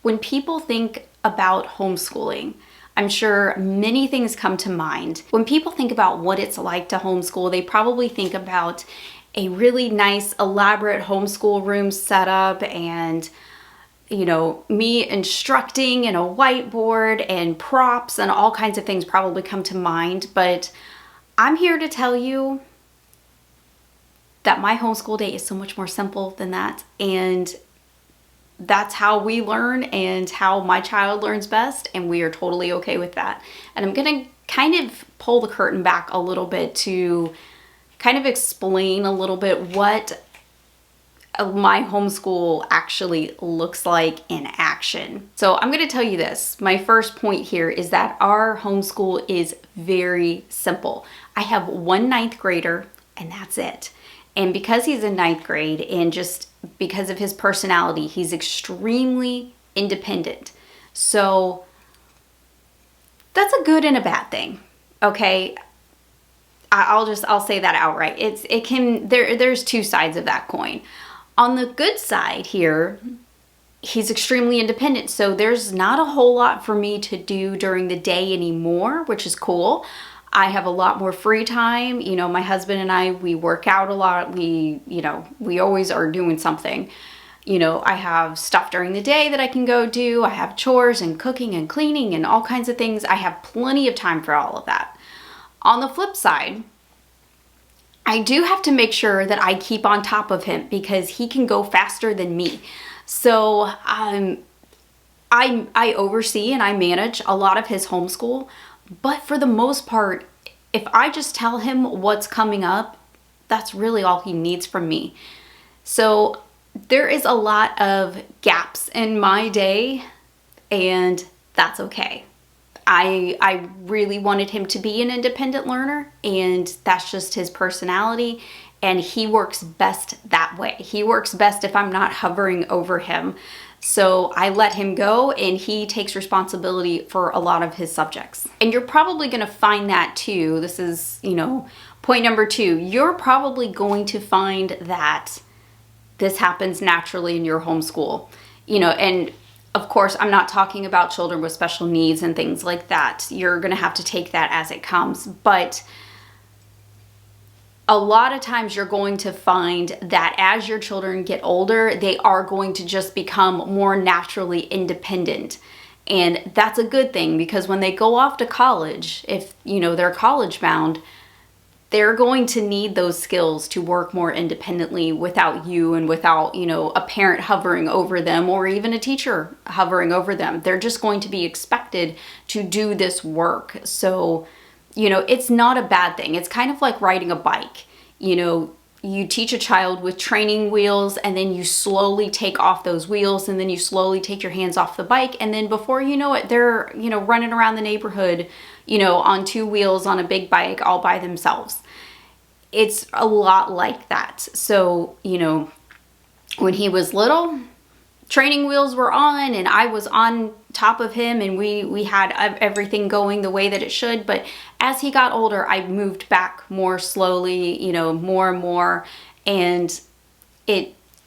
When people think about homeschooling, I'm sure many things come to mind. When people think about what it's like to homeschool, they probably think about a really nice, elaborate homeschool room setup and, you know, me instructing and a whiteboard and props and all kinds of things probably come to mind. But I'm here to tell you that my homeschool day is so much more simple than that. And that's how we learn and how my child learns best, and we are totally okay with that. And I'm gonna kind of pull the curtain back a little bit to kind of explain a little bit what my homeschool actually looks like in action. So I'm gonna tell you this. My first point here is that our homeschool is very simple. I have one ninth grader and that's it. And because he's in ninth grade and just because of his personality, he's extremely independent. So that's a good and a bad thing. Okay. I'll say that outright. There's two sides of that coin. On the good side here, he's extremely independent. So there's not a whole lot for me to do during the day anymore, which is cool. I have a lot more free time. You know, my husband and I, we work out a lot. We always are doing something. You know, I have stuff during the day that I can go do. I have chores and cooking and cleaning and all kinds of things. I have plenty of time for all of that. On the flip side, I do have to make sure that I keep on top of him because he can go faster than me. So I oversee and I manage a lot of his homeschool. But for the most part, if I just tell him what's coming up, that's really all he needs from me. So there is a lot of gaps in my day, and that's okay. I really wanted him to be an independent learner, and that's just his personality, and he works best that way. He works best if I'm not hovering over him. So I let him go and he takes responsibility for a lot of his subjects. And you're probably going to find that too. This is, point number 2. You're probably going to find that this happens naturally in your homeschool. And of course, I'm not talking about children with special needs and things like that. You're going to have to take that as it comes. But a lot of times you're going to find that as your children get older, they are going to just become more naturally independent. And that's a good thing because when they go off to college, if they're college bound, they're going to need those skills to work more independently without you and without, a parent hovering over them or even a teacher hovering over them. They're just going to be expected to do this work. So it's not a bad thing. It's kind of like riding a bike. You teach a child with training wheels and then you slowly take off those wheels and then you slowly take your hands off the bike. And then before you know it, they're, running around the neighborhood, on 2 wheels on a big bike all by themselves. It's a lot like that. So, when he was little, training wheels were on and I was on top of him and we had everything going the way that it should. But as he got older, I moved back more slowly, more and more. And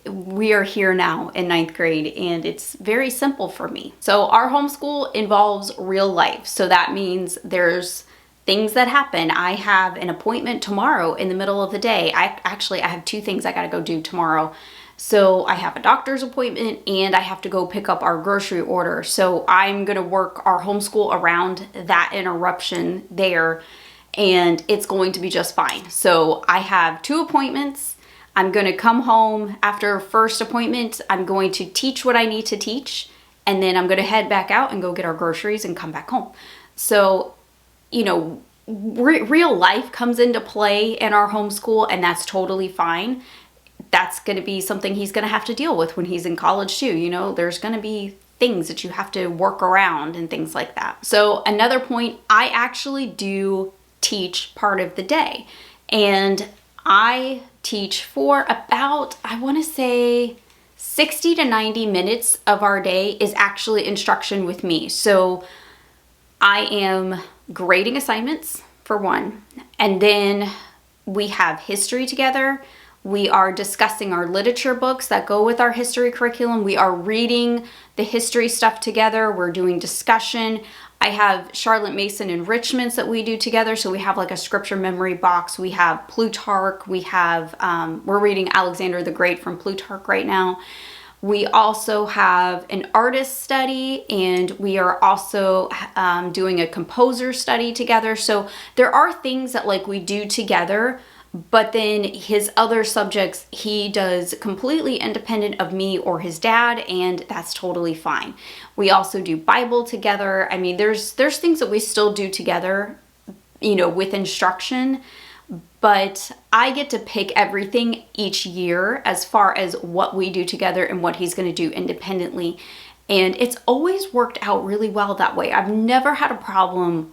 we are here now in 9th grade and it's very simple for me. So our homeschool involves real life. So that means there's things that happen. I have an appointment tomorrow in the middle of the day. I have 2 things I got to go do tomorrow. So I have a doctor's appointment and I have to go pick up our grocery order. So I'm going to work our homeschool around that interruption there and it's going to be just fine. So I have 2 appointments. I'm going to come home after first appointment. I'm going to teach what I need to teach and then I'm going to head back out and go get our groceries and come back home. So, real life comes into play in our homeschool and that's totally fine. That's going to be something he's going to have to deal with when he's in college too. There's going to be things that you have to work around and things like that. So another point, I actually do teach part of the day and I teach for about, I want to say 60 to 90 minutes of our day is actually instruction with me. So I am grading assignments for one, and then we have history together. We are discussing our literature books that go with our history curriculum. We are reading the history stuff together. We're doing discussion. I have Charlotte Mason enrichments that we do together. So we have like a scripture memory box. We have Plutarch. We have, we're reading Alexander the Great from Plutarch right now. We also have an artist study, and we are also doing a composer study together. So there are things that like we do together, but then his other subjects he does completely independent of me or his dad, and that's totally fine. We also do Bible together. I mean, there's things that we still do together, you know, with instruction, but I get to pick everything each year as far as what we do together and what he's going to do independently. And it's always worked out really well that way. I've never had a problem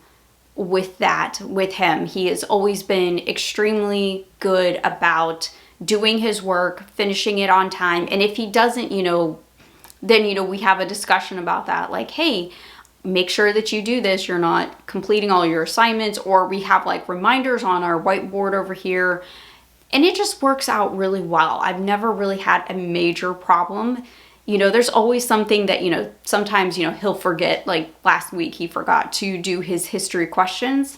with that with him. He has always been extremely good about doing his work, finishing it on time. And if he doesn't, you know, then, you know, we have a discussion about that. Like, hey, make sure that you do this. You're not completing all your assignments. Or we have like reminders on our whiteboard over here. And it just works out really well. I've never really had a major problem. You know, there's always something that, you know, sometimes, you know, he'll forget. Like last week, he forgot to do his history questions.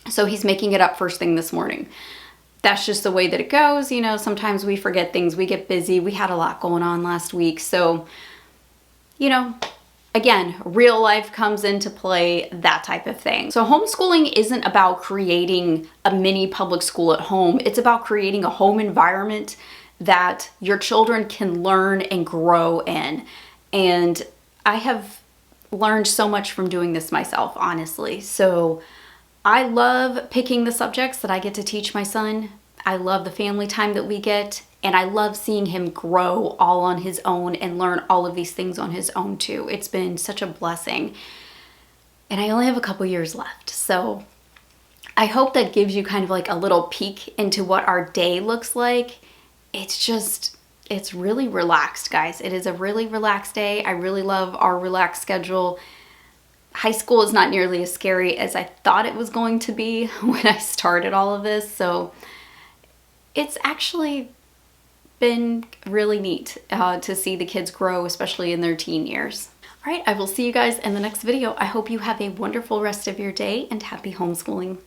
So he's making it up first thing this morning. That's just the way that it goes. You know, sometimes we forget things. We get busy. We had a lot going on last week. So, you know, again, real life comes into play, that type of thing. So homeschooling isn't about creating a mini public school at home. It's about creating a home environment that your children can learn and grow in. And I have learned so much from doing this myself, honestly. So I love picking the subjects that I get to teach my son. I love the family time that we get. And I love seeing him grow all on his own and learn all of these things on his own too. It's been such a blessing. And I only have a couple years left. So I hope that gives you kind of like a little peek into what our day looks like. It's really relaxed, guys. It is a really relaxed day. I really love our relaxed schedule. High school is not nearly as scary as I thought it was going to be when I started all of this. So it's actually been really neat to see the kids grow, especially in their teen years. All right, I will see you guys in the next video. I hope you have a wonderful rest of your day and happy homeschooling.